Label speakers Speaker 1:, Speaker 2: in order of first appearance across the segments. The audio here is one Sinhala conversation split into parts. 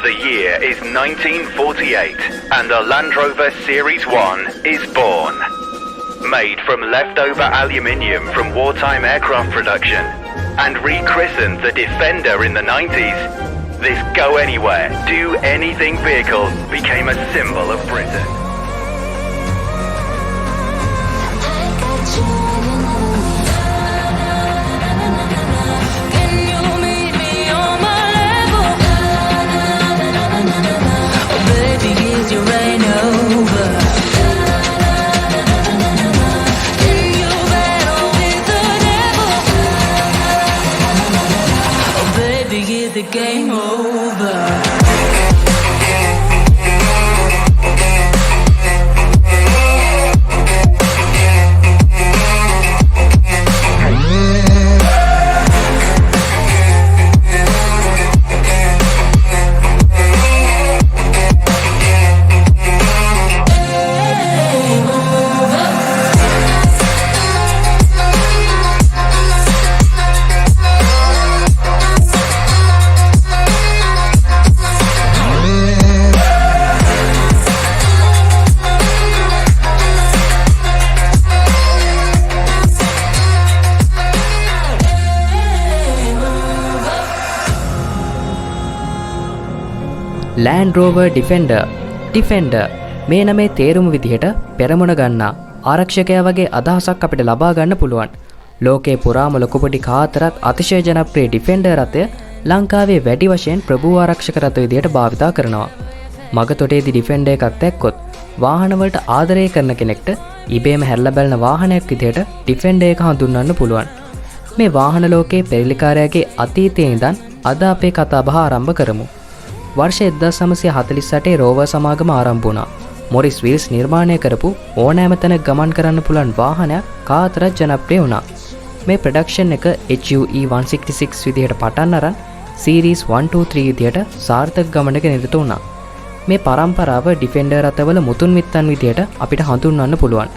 Speaker 1: The year is 1948 and the Land Rover Series 1 is born. Made from leftover aluminium from wartime aircraft production and rechristened the Defender in the 90s, this go anywhere, do anything vehicle became a symbol of Britain.
Speaker 2: The game over.
Speaker 3: Land Rover Defender මේ නමේ තේරුම විදිහට පෙරමුණ ගන්නා ආරක්ෂකයා වගේ අදහසක් අපිට ලබා ගන්න පුළුවන්. ලෝකේ පුරාම ලොකු පොඩි කාතරත් අතිශය ජනප්‍රිය Defender රථය ලංකාවේ වැඩි වශයෙන් ප්‍රභූ ආරක්ෂක රථ විදිහට භාවිතා කරනවා. මගතොටේදී Defender එකක් දැක්කොත් වාහන වලට ආදරය කරන කෙනෙක්ට ඉබේම හැරලා බලන වාහනයක් විදිහට Defender එක හඳුන්වන්න පුළුවන්. මේ වාහන ලෝකයේ පෙරලිකාරයාගේ අතීතයේ ඉඳන් අද අපේ කතා බහ ආරම්භ කරමු. वर्ष 1948 රෝවර් සමාගම ආරම්භ වුණා. මොරිස් විල්ස් නිර්මාණය කරපු ඕනෑම තැනක ගමන් කරන්න පුළුවන් වාහනයක් කාතරත් ජනප්‍රිය වුණා. මේ ප්‍රොඩක්ෂන් එක HUE 166 විදිහට පටන් අරන් සීරීස් 1 2 3 විදිහට සාර්ථක ගමනක නිරත වුණා. මේ පරම්පරාව ඩිෆෙන්ඩර් රථවල මුතුන් මිත්තන් විදිහට අපිට හඳුන්වන්න පුළුවන්.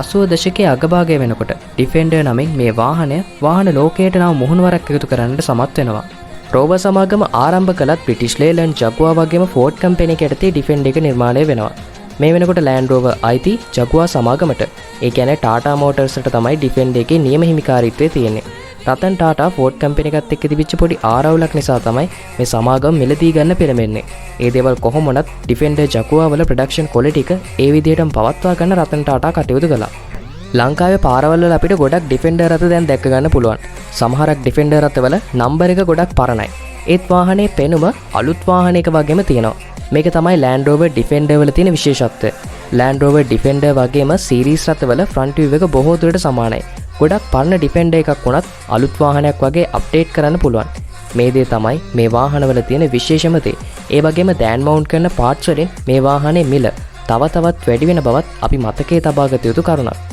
Speaker 3: 80 දශකයේ අගභාගය වෙනකොට ඩිෆෙන්ඩර් නමින් මේ වාහන ලෝකයට නව මුහුණුවරක් එකතු කරන්නට සමත් වෙනවා. රෝවර් සමාගම ආරම්භ කළත් බ්‍රිටිෂ් ලේලන්ඩ් ජගුවා වගේම ෆෝඩ් කම්පැනි එක යටතේ ඩිෆෙන්ඩර් එක නිර්මාණය වෙනවා. මේ වෙනකොට ලෑන්ඩ් රෝවර් අයිති ජගුවා සමාගමට. ඒ කියන්නේ ටාටා මෝටර්ස්ට තමයි ඩිෆෙන්ඩර් එකේ නියම හිමිකාරීත්වය තියෙන්නේ. රතන් ටාටා ෆෝඩ් කම්පැනි එකත් එක්ක තිබිච්ච පොඩි ආරවුලක් නිසා තමයි මේ සමාගම මිලදී ගන්න පෙළඹෙන්නේ. ඒ දේවල් කොහොම වුණත් ඩිෆෙන්ඩර් ජගුවා වල ප්‍රොඩක්ෂන් ක්වොලිටි එක ඒ විදිහටම පවත්වා ගන්න රතන් ටාටා කටයුතු කළා. ලංකාවේ පාරවල් වල අපිට ගොඩක් ඩිෆෙන්ඩර් රථ දැන් දැක්ක ගන්න පුළුවන්. සමහරක් ඩිෆෙන්ඩර් රථවල නම්බර් එක ගොඩක් පරණයි. ඒත් වාහනේ පෙනුම අලුත් වාහනයක වගේම තියෙනවා. මේක තමයි Land Rover Defender වල තියෙන විශේෂත්වය. Land Rover Defender වගේම සීරීස් රථවල ෆ්‍රන්ට් වීව් එක බොහෝ දුරට සමානයි. ගොඩක් පරණ Defender එකක් වුණත් අලුත් වාහනයක් වගේ අප්ඩේට් කරන්න පුළුවන්. මේ දේ තමයි මේ වාහනවල තියෙන විශේෂම දේ. ඒ වගේම දෑන් මවුන්ට් කරන පාර්ට්ස් වලින් මේ වාහනේ මිල තවත් වැඩි වෙන බවත් අපි මතකයේ තබා ගත යුතු කරුණක්.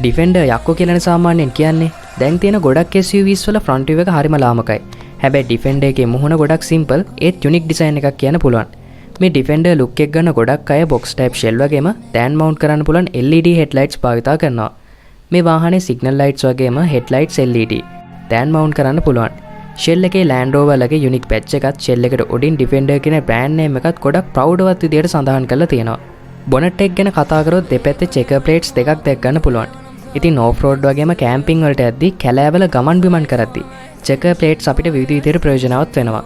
Speaker 3: Defender යක්කෝ කියලානේ සාමාන්‍යයෙන් කියන්නේ. දැන් තියෙන ගොඩක් SUVs වල ෆ්‍රන්ට් වීව් එක හරිම ලාමකයි. හැබැයි Defender එකේ මුහුණ ගොඩක් සිම්පල් ඒත් යුනික් ඩිසයින් එකක් කියන්න පුළුවන්. මේ Defender ලුක් එක ගන්න ගොඩක් අය box type shell වගේම දෑන් මවුන්ට් කරන්න පුළුවන් LED headlights භාවිතා කරනවා. මේ වාහනේ signal lights වගේම headlights LED දෑන් මවුන්ට් කරන්න පුළුවන්. shell එකේ Land Rover ලගේ යුනික් patch එකත් shell එකට උඩින් Defender කියන brand name එකත් ගොඩක් ප්‍රවුඩවත් විදියට සඳහන් කරලා තියෙනවා. bonnet එක ගැන කතා කරොත් දෙපැත්තේ checker plates දෙකක් දැක් ගන්න පුළුවන්. ඉතින් off road වගේම camping වලට යද්දී කැලෑවල ගමන් බිමන් කරද්දී checker plates අපිට විවිධ විදිහට ප්‍රයෝජනවත් වෙනවා.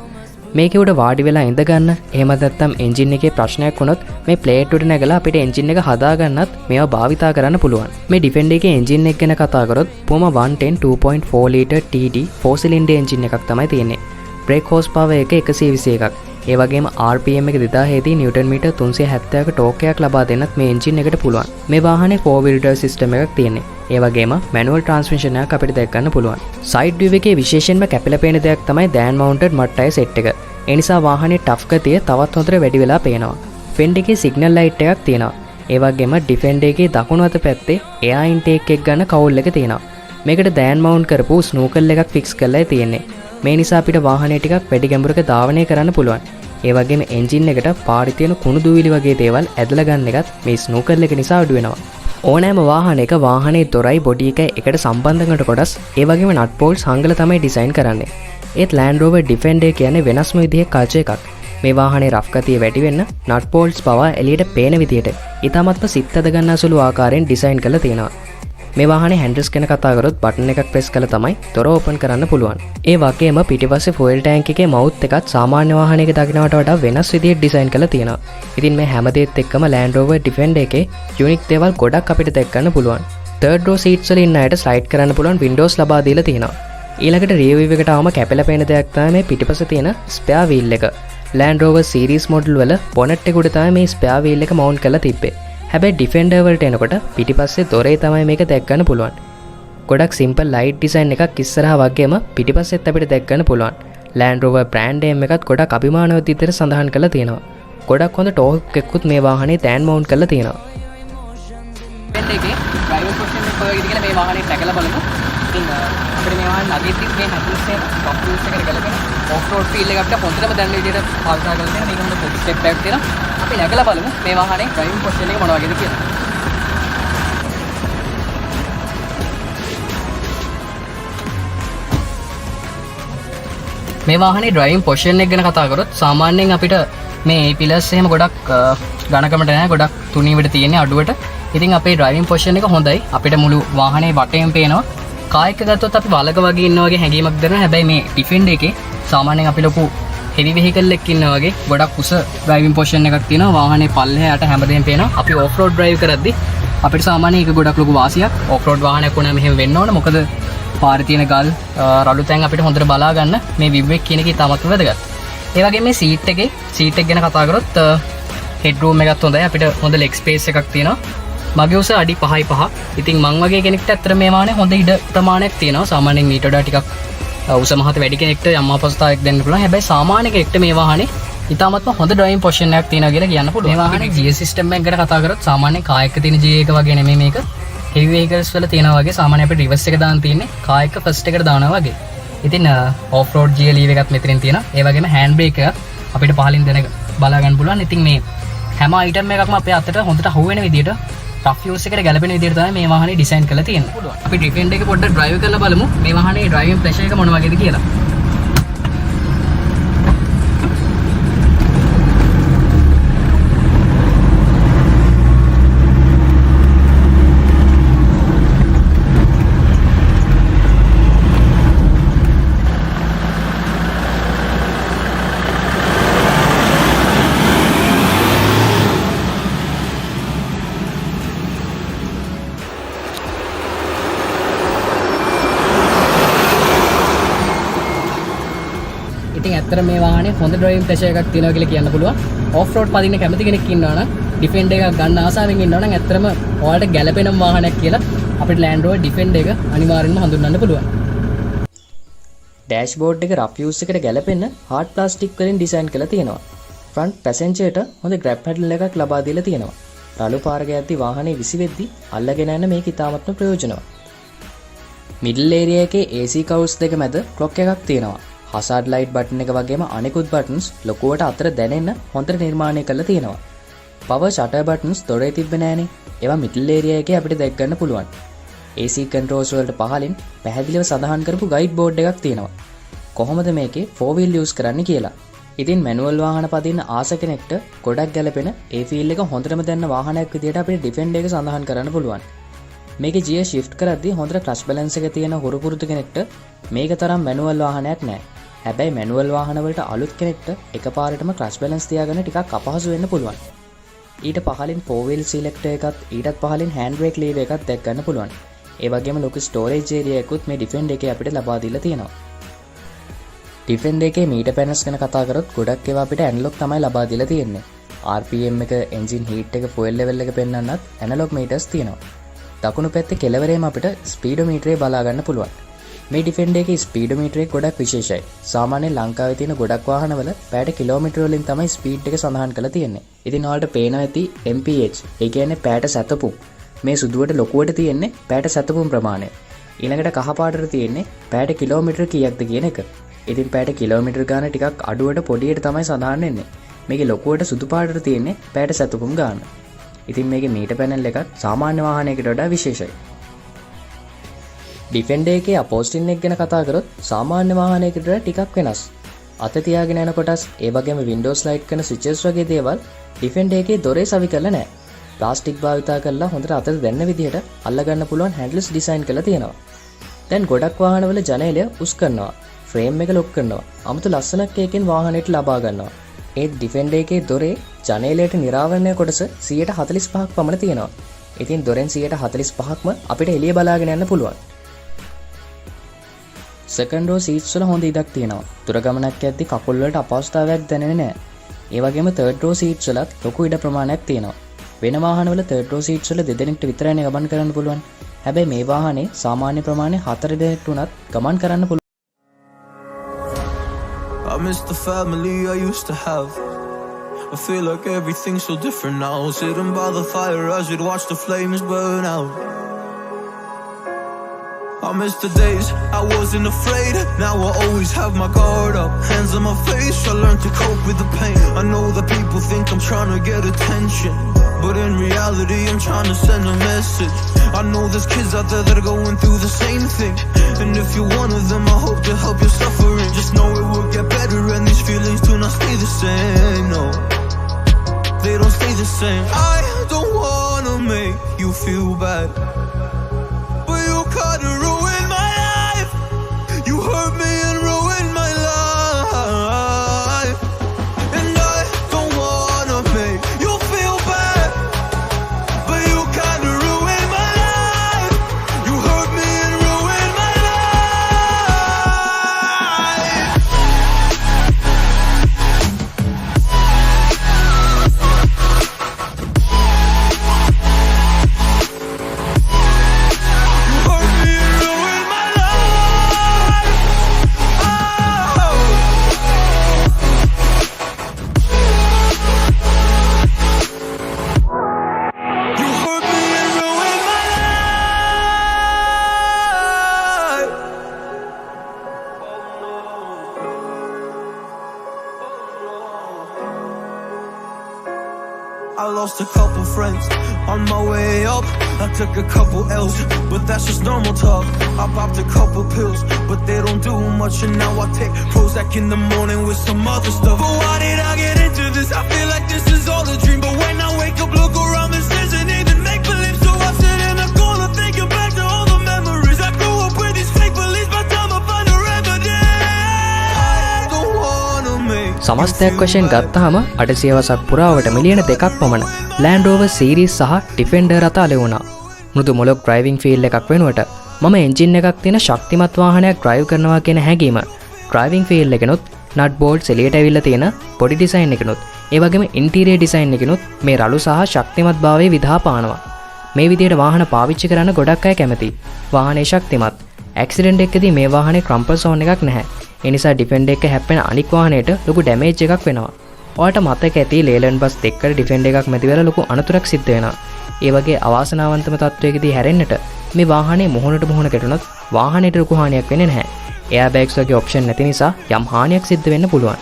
Speaker 3: මේකේ උඩ වාඩි වෙලා ඉඳ ගන්න, එහෙම නැත්නම් එන්ජින් එකේ ප්‍රශ්නයක් වුණොත් මේ ප්ලේට් උඩ නැගලා අපිට එන්ජින් එක හදා ගන්නත් මේවා භාවිතා කරන්න පුළුවන්. මේ Defender එකේ එන්ජින් එක ගැන කතා කරොත් Puma 110 2.4 litre TD 4 cylinder engine එකක් තමයි තියෙන්නේ. brake horsepower එක 121ක්. ඒ වගේම RPM එක 2000 දී නිව්ටන් මීටර් 370ක ටෝක් එකක් ලබා දෙන්නත් මේ එන්ජින් එකට පුළුවන්. මේ වාහනේ 4 wheel drive system එකක් තියෙන්නේ. ඒ වගේම manual transmission එකක් අපිට දැක් ගන්න පුළුවන්. side view එකේ විශේෂයෙන්ම කැපිලා පේන දෙයක් තමයි dan mounted mud tire set එක. ඒ නිසා වාහනේ tough ගතිය තවත් හොඳට වැඩි වෙලා පේනවා. fend එකේ signal light එකක් තියෙනවා. ඒ වගේම Defender එකේ දකුණු අත පැත්තේ air intake එක ගන්න කවුල් එක තියෙනවා. මේකට dan mount කරපු snooker එකක් fix කරලා තියෙන්නේ. මේ නිසා අපිට වාහනේ ටිකක් වැඩි ගැඹුරක ධාවනය කරන්න පුළුවන්. ඒ වගේම එන්ජින් එකට පාරේ තියෙන කුණු දූවිලි වගේ දේවල් ඇදලා ගන්න එකත් මේ ස්නූකර් එක නිසා අඩු වෙනවා. ඕනෑම වාහනයක වාහනේ දොරයි බොඩි එකයි එකට සම්බන්ධ කරන කොටස් ඒ වගේම නට් බෝල්ට්ස් හංගලා තමයි ඩිසයින් කරන්නේ. ඒත් Land Rover Defender කියන්නේ වෙනස්ම විදිහේ කල්චර් එකක්. මේ වාහනේ රෆ් ගතිය වැඩි වෙන්න නට් බෝල්ට්ස් පවා එළියට පේන විදිහට ඉතාමත්ම සිත් ගන්නා සුළු ආකාරයෙන් ඩිසයින් කරලා තියෙනවා. මේ වාහනේ හැන්ඩල්ස් ගැන කතා කරොත් බටන් එකක් ප්‍රෙස් කළා තමයි දොර ඕපන් කරන්න පුළුවන්. ඒ වගේම පිටිපස්සේ ෆොයිල් ටැංක් එකේ මවුත් එකත් සාමාන්‍ය වාහනයක දකින්නට වඩා වෙනස් විදිහට ඩිසයින් කරලා තියෙනවා. ඉතින් මේ හැම දෙයත් එක්කම Land Rover Defender එකේ යුනික් දේවල් ගොඩක් අපිට දැක් ගන්න පුළුවන්. third row seats වල ඉන්න අයට ස්ලයිඩ් කරන්න පුළුවන් windows ලබා දීලා තියෙනවා. ඊළඟට rear view එකට ආවම කැපෙලා පේන දෙයක් තමයි මේ පිටිපස්සේ තියෙන spare wheel එක. Land Rover series model වල bonnet එක උඩ තමයි මේ spare wheel එක mount කරලා තිබ්බේ. හැබැයි Defender වලට එනකොට පිටිපස්සේ දොරේ තමයි මේක දැක් ගන්න පුළුවන්. ගොඩක් simple light design එකක් ඉස්සරහා වගේම පිටිපස්සෙත් අපිට දැක් ගන්න පුළුවන්. Land Rover brand name එකත් ගොඩක් අභිමානවත් විදිහට සඳහන් කරලා තියෙනවා. ගොඩක් හොඳ torque එකකුත් මේ වාහනේ තෑන් mount කරලා තියෙනවා.
Speaker 4: Defender එකේ driver position එක කොහොමද කියලා මේ වාහනේ දැකලා බලමු. ඉතින් අපිට මේ වාහනේ නගිද්දි මේ හැන්ඩල්ස් එක top wheels එකට ගලපෙන off road feel එක අපිට හොඳටම දැනෙන විදිහට පාවිච්චි කරලා තියෙනවා. මේක හොඳ පොඩි step back තියෙනවා. අපි නැගලා බලමු මේ වාහනේ driving position එක මොන වගේද කියලා. මේ වාහනේ driving position එක ගැන කතා කරොත් සාමාන්‍යයෙන් අපිට මේ pillars එහෙම ගොඩක් ඝනකමට නැහැ, ගොඩක් තුනීවට තියෙන්නේ අඩුවට. ඉතින් අපේ driving position එක හොඳයි. අපිට මුළු වාහනේ වටේම පේනවා. කායක ගත්තොත් අපි වලක වගේ ඉන්නා වගේ හැඟීමක් දැනෙනවා. හැබැයි මේ Defender එකේ සාමාන්‍යයෙන් අපි ලොකු heavy vehicle එකක් ඉන්නා වගේ ගොඩක් උස driving position එකක් තියෙනවා. වාහනේ පල්ලෙහාට හැමදේම පේනවා. අපි off road drive කරද්දි අපිට සාමාන්‍යයෙන් ඒක ගොඩක් ලොකු වාසියක්. off road වාහනයක් වුණාම එහෙම වෙන්න ඕන. මොකද පාරේ තියෙන ගල් රළු තැන් අපිට හොඳට බලා ගන්න මේ view එක කියන එක ඉතාමත් වැදගත්. ඒ වගේම මේ seat එක ගැන කතා කරොත් head room එකත් හොඳයි. අපිට හොඳ leg space එකක් තියෙනවා. මගේ උස අඩි 5යි 5. ඉතින් මං වගේ කෙනෙක්ට ඇත්තට මේ වාහනේ හොඳ ඉඩ ප්‍රමාණයක් තියෙනවා. සාමාන්‍යයෙන් මීට වඩා ටිකක් උස මහත වැඩි කෙනෙක්ට යම් අපහසුතාවයක් දෙන්න පුළුවන්. හැබැයි සාමාන්‍ය කෙනෙක්ට මේ වාහනේ ඉතාමත්ම හොඳ driving position එකක් තියෙනවා කියලා කියන්න පුළුවන්. මේ වාහනේ gear system එක ගැන කතා කරොත් සාමාන්‍ය කායක තියෙන gear එක වගේ නෙමෙයි මේක. heavy vehicles වල තියෙනවා වගේ සාමාන්‍ය අපිට reverse එක දාන්න තියෙන්නේ කායක first එකට දානවා වගේ. ඉතින් off road gear lever එකත් මෙතනින් තියෙනවා. ඒ වගේම hand brake එක අපිට පහලින් දැන බලා ගන්න පුළුවන්. ඉතින් මේ හැම item එකක්ම අපේ අතට හොඳට අහු වෙන විදිහට rough use එකට ගැලපෙන විදිහට තමයි මේ වාහනේ design කරලා තියෙන්නේ. අපි Defender එක පොඩ්ඩක් drive කරලා බලමු මේ වාහනේ driving pressure එක මොන වගේද කියලා. ඉතින් ඇත්තට මේ වාහනේ හොඳ driving pressure එකක් තියෙනවා කියලා කියන්න පුළුවන්. off road පදින්න කැමති කෙනෙක් ඉන්නවා නම් Defender එකක් ගන්න ආසාවෙන් ඉන්නවා නම් ඇත්තටම ඔයාලට ගැළපෙන වාහනයක් කියලා අපිට Land Rover Defender එක අනිවාර්යෙන්ම හඳුන්වන්න පුළුවන්.
Speaker 3: ඩෑෂ්බෝඩ් එක රෆ් යූස් එකට ගැලපෙන්න hard plastic වලින් design කරලා තියෙනවා. front passengerට හොඳ grab handle එකක් ලබා දීලා තියෙනවා. රළු පාරක යද්දි වාහනේ විසිවෙද්දි අල්ලගෙන යන්න මේක ඉතාමත්ම ප්‍රයෝජනවත්. middle area එකේ AC covers දෙක මැද clock එකක් තියෙනවා. hazard light button එක වගේම අනෙකුත් buttons ලොකුවට අතර දැනෙන්න හොඳට නිර්මාණය කරලා තියෙනවා. power shutter buttons දොරේ තිබ්බේ නෑනේ. ඒවා middle area එකේ අපිට දැක් ගන්න පුළුවන්. AC controls වලට පහලින් පැහැදිලිව සඳහන් කරපු guide board එකක් තියෙනවා. කොහොමද මේකේ 4 wheel use කරන්න කියලා. ඉතින් manual වාහන පදින්න ආස කෙනෙක්ට ගොඩක් ගැලපෙන ඒ feel එක හොඳටම දැනන වාහනයක් විදියට අපිට Defender එක සඳහන් කරන්න පුළුවන්. මේකේ gear shift කරද්දී හොඳට clutch balance එක තියෙන හුරු පුරුදු කෙනෙක්ට මේක තරම් manual වාහනයක් නෑ. හැබැයි manual වාහන වලට අලුත් කෙනෙක්ට එකපාරටම clutch balance තියාගන්න ටිකක් අපහසු වෙන්න පුළුවන්. ඊට පහලින් 4 wheel selector එකත් ඊටත් පහලින් hand brake lever එකත් දැක් ගන්න පුළුවන්. ඒ වගේම ලොකු storage area එකකුත් මේ Defender එකේ අපිට ලබා දීලා තියෙනවා. Defender එකේ meter panels ගැන කතා කරොත් ගොඩක් ඒවා අපිට analog තමයි ලබා දීලා තියෙන්නේ. RPM එක, engine heat එක, fuel level එක පෙන්වන්නත් analog meters තියෙනවා. දකුණු පැත්තේ කෙළවරේම අපිට speedometer එක බලා ගන්න පුළුවන්. මේ Defender එකේ speedometer එක ගොඩක් විශේෂයි. සාමාන්‍යයෙන් ලංකාවේ තියෙන ගොඩක් වාහනවල පැයට කිලෝමීටර වලින් තමයි speed එක සඳහන් කරලා තියෙන්නේ. ඉතින් ඔයාලට පේනවා ඇති mph. ඒ කියන්නේ පැයට සැතපුම්. මේ සුදුවට ලොකුවට තියෙන්නේ පැයට සැතපුම් ප්‍රමාණය. ඊළඟට කහ පාටට තියෙන්නේ පැයට කිලෝමීටර කීයක්ද කියන එක. ඉතින් පැයට කිලෝමීටර ගාන ටිකක් අඩුවට පොඩියට තමයි සඳහන් වෙන්නේ. මේකේ ලොකුවට සුදු පාටට තියෙන්නේ පැයට සැතපුම් ගාන. ඉතින් මේකේ මීටර් පැනල් එකත් සාමාන්‍ය වාහනයකට වඩා විශේෂයි. ඩිෆෙන්ඩර් එකේ අපෝස්ටින් එක ගැන කතා කරොත් සාමාන්‍ය වාහනයකට ටිකක් වෙනස්. අත තියාගෙන යන කොටස් ඒ වගේම වින්ඩෝස් ලයිට් කරන ස්විචස් වගේ දේවල් ඩිෆෙන්ඩර් එකේ දොරේ සවි කරලා නැහැ. ප්ලාස්ටික් භාවිතා කරලා හොඳට අතට දැන්න විදිහට අල්ලගන්න පුළුවන් හැන්ඩල්ස් ඩිසයින් කරලා තියෙනවා. දැන් ගොඩක් වාහනවල ජනේලය උස් කරනවා. ෆ්‍රේම් එක ලොක් කරනවා. අමුතු ලස්සනක් එකකින් වාහනයට ලබා ගන්නවා. ඒ ඩිෆෙන්ඩර් එකේ දොරේ ජනේලයට නිරාවරණය කොටස 145ක් පමණ තියෙනවා. ඉතින් දොරෙන් 145ක්ම අපිට එළිය බලාගෙන යන්න පුළුවන්. සෙකන්ඩ් රෝ සීට්ස් වල හොඳ ඉඩක් තියෙනවා. දුර ගමනක් යද්දී කකුල් වලට අපහසුතාවයක් දැනෙන්නේ නැහැ. ඒ වගේම තර්ඩ් රෝ සීට්ස් වලත් ලොකු ඉඩ ප්‍රමාණයක් තියෙනවා. වෙන වාහනවල තර්ඩ් රෝ සීට්ස් වල දෙදෙනෙක්ට විතරයිනේ ගමන් කරන්න පුළුවන්. හැබැයි මේ වාහනේ සාමාන්‍ය ප්‍රමාණය 4 දෙනෙක්ට උනත් ගමන් කරන්න පුළුවන්.
Speaker 5: I miss the family I used to have. I feel like everything's so different now. Sitting by the fire as we'd watch the flames burn out. I miss the days I wasn't afraid. Now I always have my guard up. Hands on my face, I learned to cope with the pain. I know that people think I'm trying to get attention, but in reality I'm trying to send a message. I know there's kids out there that are going through the same thing, and if you're one of them I hope to help your suffering. Just know it will get better and these feelings do not stay the same. No, they don't stay the same. I don't wanna make you feel bad, but you kinda ruined my life. You hurt me and ruined my life, and I don't wanna make you feel bad, but you kinda ruined my life. You hurt me and ruined my life. You hurt me and ruined my life. Oh. You hurt me and ruined my life. I lost a couple friends on my way up. I took a couple L's, but that's just normal talk. I popped a couple pills, but they don't do much. And now I take Prozac in the morning with some other stuff. But why did I get into this? I feel like this is all a dream. But when I wake up, look around, this isn't even make believe. So I sit in a corner thinking back to all the memories. I grew up with these fake beliefs, by the time I find a remedy. I don't wanna make
Speaker 3: සමස්තයක් වශයෙන් ගත්තාම 800 වසක් පුරාවට මිලියන 2ක් පමණ Land Rover Series සහ Defender රථ අලෙවුණා. මෘදු මොලොක් ඩ්‍රයිවිං ෆීල් එකක් වෙනුවට මම එන්ජින් එකක් තියෙන ශක්තිමත් වාහනයක් ඩ්‍රයිව් කරනවා කියන හැඟීම ඩ්‍රයිවිං ෆීල් එකනොත් නට් බෝල්ට්ස් එළියට ඇවිල්ලා තියෙන බොඩි ඩිසයින් එකනොත් ඒ වගේම ඉන්ටීරියර් ඩිසයින් එකනොත් මේ රළු සහ ශක්තිමත් භාවයේ විදහා පානවා. මේ විදිහට වාහන පාවිච්චි කරන්න ගොඩක් අය කැමතියි. වාහනේ ශක්තිමත්. ඇක්සිඩන්ට් එකකදී මේ වාහනේ ක්‍රම්පල් සෝන් එකක් නැහැ. ඒ නිසා ඩිෆෙන්ඩර් එක හැප්පෙන අනික් වාහනයට ලොකු ඩැමේජ් එකක් වෙනවා. ඔයාලට මතක ඇති ලේලන්ඩ් බස් දෙකකට ඩිෆෙන්ඩර් එකක් මැදි වෙලා ලොකු අනතුරක් සිද්ධ වෙනවා. ඒ වගේ අවාසනාවන්තම තත්වයකදී හැරෙන්නට මේ වාහනේ මොහොනට මොහොන ගැටුණොත් වාහනේට ලොකු හානියක් වෙන්නේ නැහැ. එයා බෑග්ස් වගේ ඔප්ෂන් නැති නිසා යම් හානියක් සිද්ධ වෙන්න පුළුවන්.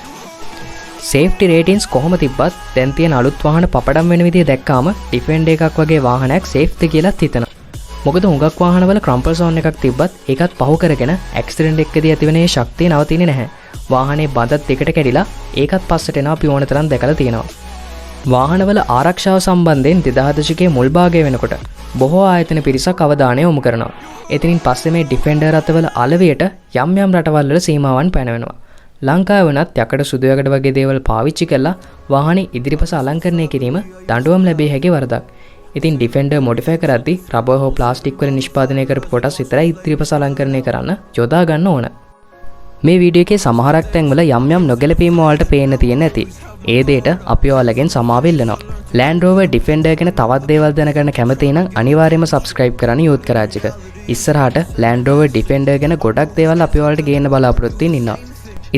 Speaker 3: සේෆ්ටි රේටින්ග්ස් කොහොම තිබ්බත් දැන් තියෙන අලුත් වාහන පපඩම් වෙන විදිය දැක්කාම ඩිෆෙන්ඩර් එකක් වගේ වාහනයක් සේෆ්ද කියලාත් හිතනවා. මොකද හුඟක් වාහනවල ක්‍රම්පල් සෝන් එකක් තිබ්බත් ඒකත් පහු කරගෙන ඇක්සිඩන්ට් එකකදී ඇතිවෙන ඒ ශක්තිය නවතින්නේ නැහැ. වාහනේ බඳත් දෙකට කැඩිලා ඒකත් පස්සට එනවා අපි ඕන තරම් දැකලා තියෙනවා. වාහනවල ආරක්ෂාව සම්බන්ධයෙන් 2000 දශකයේ මුල් භාගය වෙනකොට බොහෝ ආයතන පිරිසක් අවධානය යොමු කරනවා. එතනින් පස්සේ මේ ඩිෆෙන්ඩර් රථවල අලවියට යම් යම් රටවල් වල සීමාවන් පැනවෙනවා. ලංකාවේ වුණත් යකඩ සුදු යකඩ වගේ දේවල් පාවිච්චි කරලා වාහනේ ඉදිරිපස අලංකරණය කිරීම දඬුවම් ලැබිය හැකි වරදක්. ඉතින් ඩිෆෙන්ඩර් මොඩිෆයි කරද්දී රබර් හෝ ප්ලාස්ටික් වලින් නිෂ්පාදනය කරපු කොටස් විතරයි ඉදිරිපස අලංකරණය කරන්න යොදා ගන්න ඕන. මේ වීඩියෝ එකේ සමහරක් තැන්වල යම් යම් නොගැලපීම් වලට පේන්න තියෙන ඇති. ඒ දෙයට අපි ඔයාලගෙන් සමාව ඉල්ලනවා. Land Rover Defender ගැන තවත් දේවල් දැනගන්න කැමති නම් අනිවාර්යයෙන්ම subscribe කරන්න යූත් කරාජ් එක. ඉස්සරහට Land Rover Defender ගැන ගොඩක් දේවල් අපි ඔයාලට ගේන්න බලාපොරොත්තු වෙනවා.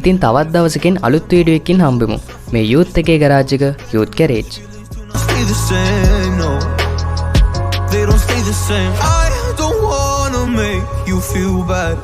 Speaker 3: ඉතින් තවත් දවසකින් අලුත් වීඩියෝ එකකින් හම්බෙමු. මේ යූත් එකේ ගරාජ් එක Youth Garage.
Speaker 5: stay the same, no. They don't stay the same. I don't wanna make you feel bad,